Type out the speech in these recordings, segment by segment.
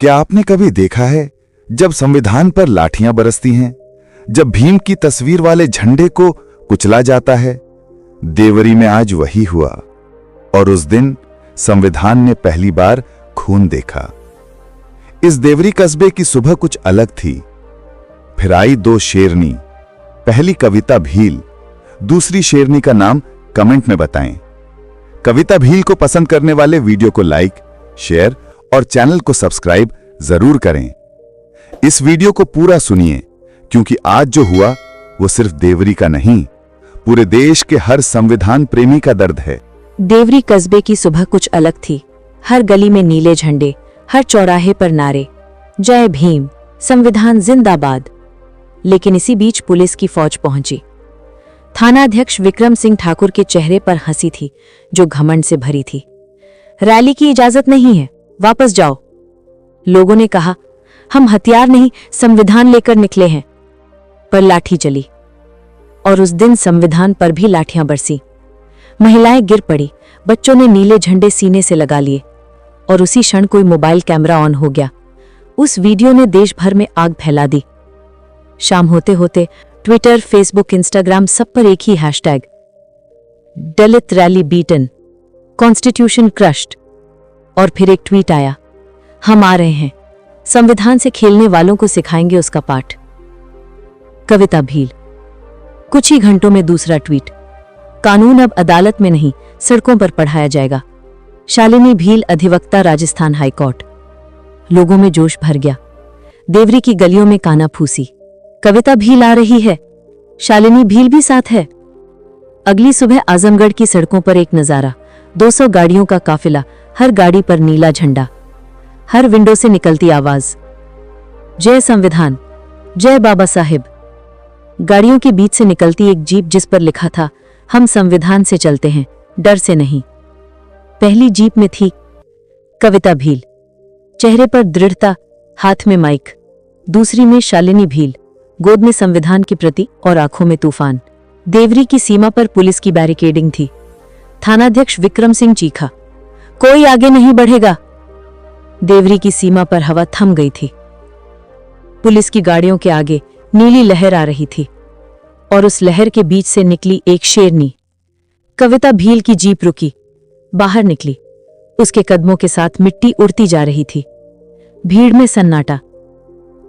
क्या आपने कभी देखा है जब संविधान पर लाठियां बरसती हैं, जब भीम की तस्वीर वाले झंडे को कुचला जाता है? देवरी में आज वही हुआ और उस दिन संविधान ने पहली बार खून देखा। इस देवरी कस्बे की सुबह कुछ अलग थी। फिर आई दो शेरनी, पहली कविता भील, दूसरी शेरनी का नाम कमेंट में बताएं। कविता भील को पसंद करने वाले वीडियो को लाइक, शेयर और चैनल को सब्सक्राइब जरूर करें। इस वीडियो को पूरा सुनिए, क्योंकि आज जो हुआ वो सिर्फ देवरी का नहीं, पूरे देश के हर संविधान प्रेमी का दर्द है। देवरी कस्बे की सुबह कुछ अलग थी। हर गली में नीले झंडे, हर चौराहे पर नारे, जय भीम, संविधान जिंदाबाद। लेकिन इसी बीच पुलिस की फौज पहुंची। थानाध्यक्ष विक्रम सिंह ठाकुर के चेहरे पर हंसी थी, जो घमंड से भरी थी। रैली की इजाजत नहीं है, वापस जाओ। लोगों ने कहा, हम हथियार नहीं, संविधान लेकर निकले हैं। पर लाठी चली और उस दिन संविधान पर भी लाठियां बरसी। महिलाएं गिर पड़ी, बच्चों ने नीले झंडे सीने से लगा लिए और उसी क्षण कोई मोबाइल कैमरा ऑन हो गया। उस वीडियो ने देश भर में आग फैला दी। शाम होते होते ट्विटर, फेसबुक, इंस्टाग्राम सब पर एक ही हैशटैग, दलित रैली बीटन, कॉन्स्टिट्यूशन क्रश्ड। और फिर एक ट्वीट आया, हम आ रहे हैं, संविधान से खेलने वालों को सिखाएंगे उसका पाठ। कविता भील। कुछ ही घंटों में दूसरा ट्वीट, कानून अब अदालत में नहीं, सड़कों पर पढ़ाया जाएगा। शालिनी भील, अधिवक्ता, राजस्थान हाईकोर्ट। लोगों में जोश भर गया। देवरी की गलियों में काना फूसी, कविता भील आ रही है, शालिनी भील भी साथ है। अगली सुबह आजमगढ़ की सड़कों पर एक नजारा, 200 गाड़ियों का काफिला, हर गाड़ी पर नीला झंडा, हर विंडो से निकलती आवाज, जय संविधान, जय बाबा साहिब। गाड़ियों के बीच से निकलती एक जीप जिस पर लिखा था, हम संविधान से चलते हैं, डर से नहीं। पहली जीप में थी कविता भील, चेहरे पर दृढ़ता, हाथ में माइक। दूसरी में शालिनी भील, गोद में संविधान की प्रति और आंखों में तूफान। देवरी की सीमा पर पुलिस की बैरिकेडिंग थी। थानाध्यक्ष विक्रम सिंह चीखा, कोई आगे नहीं बढ़ेगा। देवरी की सीमा पर हवा थम गई थी। पुलिस की गाड़ियों के आगे नीली लहर आ रही थी और उस लहर के बीच से निकली एक शेरनी। कविता भील की जीप रुकी, बाहर निकली। उसके कदमों के साथ मिट्टी उड़ती जा रही थी। भीड़ में सन्नाटा।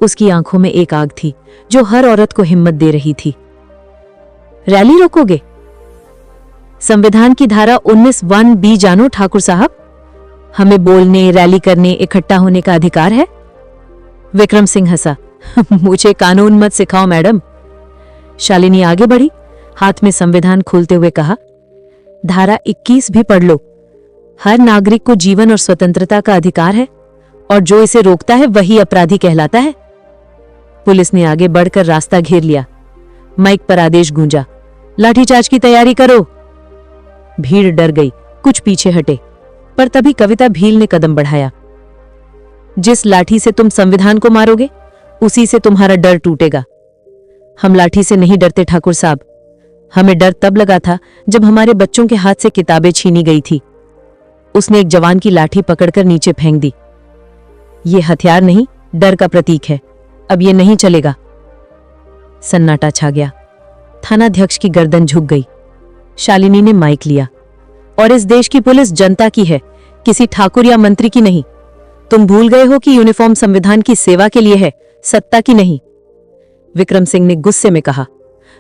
उसकी आंखों में एक आग थी जो हर औरत को हिम्मत दे रही थी। रैली रोकोगे? संविधान की धारा 19(1)(b) जानो ठाकुर साहब, हमें बोलने, रैली करने, इकट्ठा होने का अधिकार है। विक्रम सिंह हंसा, मुझे कानून मत सिखाओ मैडम। शालिनी आगे बढ़ी, हाथ में संविधान खोलते हुए कहा, धारा 21 भी पढ़ लो। हर नागरिक को जीवन और स्वतंत्रता का अधिकार है और जो इसे रोकता है वही अपराधी कहलाता है। पुलिस ने आगे बढ़कर रास्ता घेर लिया। माइक पर आदेश गूंजा, लाठीचार्ज की तैयारी करो। भीड़ डर गई, कुछ पीछे हटे, पर तभी कविता भील ने कदम बढ़ाया। जिस लाठी से तुम संविधान को मारोगे, उसी से तुम्हारा डर टूटेगा। हम लाठी से नहीं डरते ठाकुर साहब, हमें डर तब लगा था जब हमारे बच्चों के हाथ से किताबें छीनी गई थी। उसने एक जवान की लाठी पकड़कर नीचे फेंक दी। ये हथियार नहीं, डर का प्रतीक है, अब ये नहीं चलेगा। सन्नाटा छा गया। थानाध्यक्ष की गर्दन झुक गई। शालिनी ने माइक लिया, और इस देश की पुलिस जनता की है, किसी ठाकुर या मंत्री की नहीं। तुम भूल गए हो कि यूनिफॉर्म संविधान की सेवा के लिए है, सत्ता की नहीं। विक्रम सिंह ने गुस्से में कहा,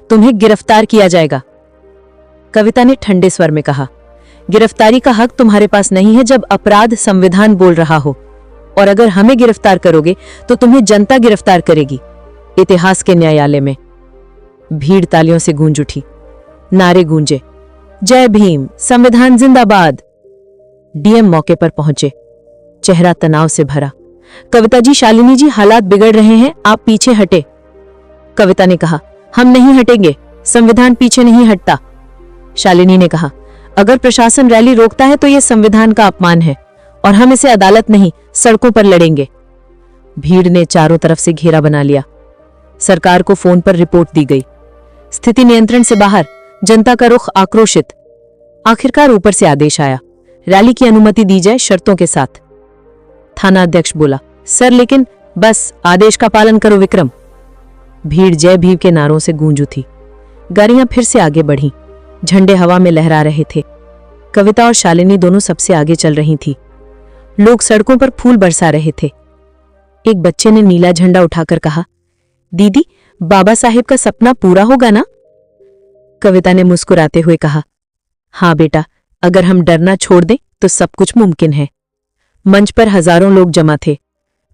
तुम्हें गिरफ्तार किया जाएगा। कविता ने ठंडे स्वर में कहा, गिरफ्तारी का हक तुम्हारे पास नहीं है जब अपराध संविधान बोल रहा हो, और अगर हमें गिरफ्तार करोगे तो तुम्हें जनता गिरफ्तार करेगी, इतिहास के न्यायालय में। भीड़ तालियों से गूंज उठी, नारे गूंजे, जय भीम, संविधान जिंदाबाद। डीएम मौके पर पहुंचे, चेहरा तनाव से भरा। कविता जी, शालिनी जी, हालात बिगड़ रहे हैं, आप पीछे हटे। कविता ने कहा, हम नहीं हटेंगे, संविधान पीछे नहीं हटता। शालिनी ने कहा, अगर प्रशासन रैली रोकता है तो यह संविधान का अपमान है और हम इसे अदालत नहीं, सड़कों पर लड़ेंगे। भीड़ ने चारों तरफ से घेरा बना लिया। सरकार को फोन पर रिपोर्ट दी गई। स्थिति नियंत्रण से बाहर, जनता का रुख आक्रोशित। आखिरकार ऊपर से आदेश आया, रैली की अनुमति दी जाए शर्तों के साथ। थाना अध्यक्ष बोला, सर लेकिन बस आदेश का पालन करो विक्रम। भीड़ जय भीम के नारों से गूंज उठी। गाड़ियां फिर से आगे बढ़ीं। झंडे हवा में लहरा रहे थे। कविता और शालिनी दोनों सबसे आगे चल रही थी। लोग सड़कों पर फूल बरसा रहे थे। एक बच्चे ने नीला झंडा उठाकर कहा, दीदी बाबा साहेब का सपना पूरा होगा ना? कविता ने मुस्कुराते हुए कहा, हाँ बेटा, अगर हम डरना छोड़ दें तो सब कुछ मुमकिन है। मंच पर हजारों लोग जमा थे।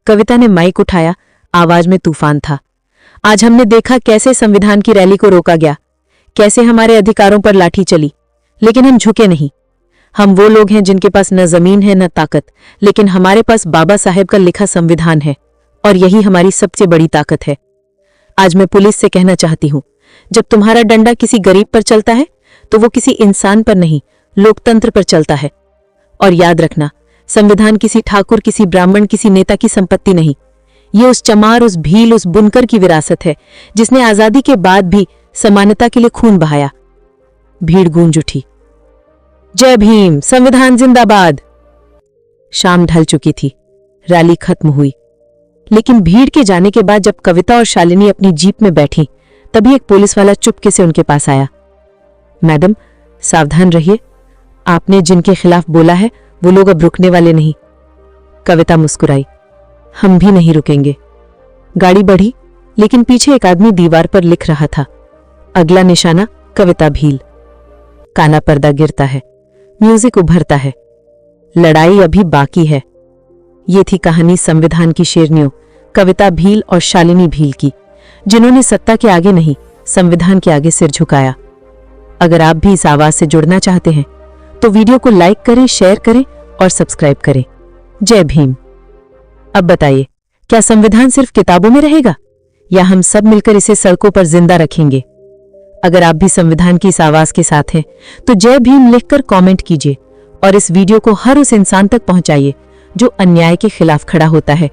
कविता ने माइक उठाया, आवाज में तूफान था। आज हमने देखा कैसे संविधान की रैली को रोका गया, कैसे हमारे अधिकारों पर लाठी चली, लेकिन हम झुके नहीं। हम वो लोग हैं जिनके पास न जमीन है न ताकत, लेकिन हमारे पास बाबा साहेब का लिखा संविधान है और यही हमारी सबसे बड़ी ताकत है। आज मैं पुलिस से कहना चाहती हूं, जब तुम्हारा डंडा किसी गरीब पर चलता है तो वो किसी इंसान पर नहीं, लोकतंत्र पर चलता है। और याद रखना, संविधान किसी ठाकुर, किसी ब्राह्मण, किसी नेता की संपत्ति नहीं। ये उस चमार, उस भील, उस बुनकर की विरासत है जिसने आजादी के बाद भी समानता के लिए खून बहाया। भीड़ गूंज उठी। जय भीम, संविधान जिंदाबाद। शाम ढल चुकी थी। रैली खत्म हुई। लेकिन भीड़ के जाने के बाद जब कविता और शालिनी अपनी जीप में बैठी, तभी एक पुलिस वाला चुपके से उनके पास आया। मैडम, सावधान रहिए, आपने जिनके खिलाफ बोला है वो लोग अब रुकने वाले नहीं। कविता मुस्कुराई, हम भी नहीं रुकेंगे। गाड़ी बढ़ी, लेकिन पीछे एक आदमी दीवार पर लिख रहा था, अगला निशाना कविता भील। काला पर्दा गिरता है, म्यूजिक उभरता है। लड़ाई अभी बाकी है। ये थी कहानी संविधान की शेरनियों कविता भील और शालिनी भील की, जिन्होंने सत्ता के आगे नहीं, संविधान के आगे सिर झुकाया। अगर आप भी इस आवाज से जुड़ना चाहते हैं तो वीडियो को लाइक करें, शेयर करें और सब्सक्राइब करें। जय भीम। अब बताइए, क्या संविधान सिर्फ किताबों में रहेगा या हम सब मिलकर इसे सड़कों पर जिंदा रखेंगे? अगर आप भी संविधान की इस आवाज के साथ हैं तो जय भीम लिखकर कमेंट कीजिए और इस वीडियो को हर उस इंसान तक पहुंचाइए जो अन्याय के खिलाफ खड़ा होता है।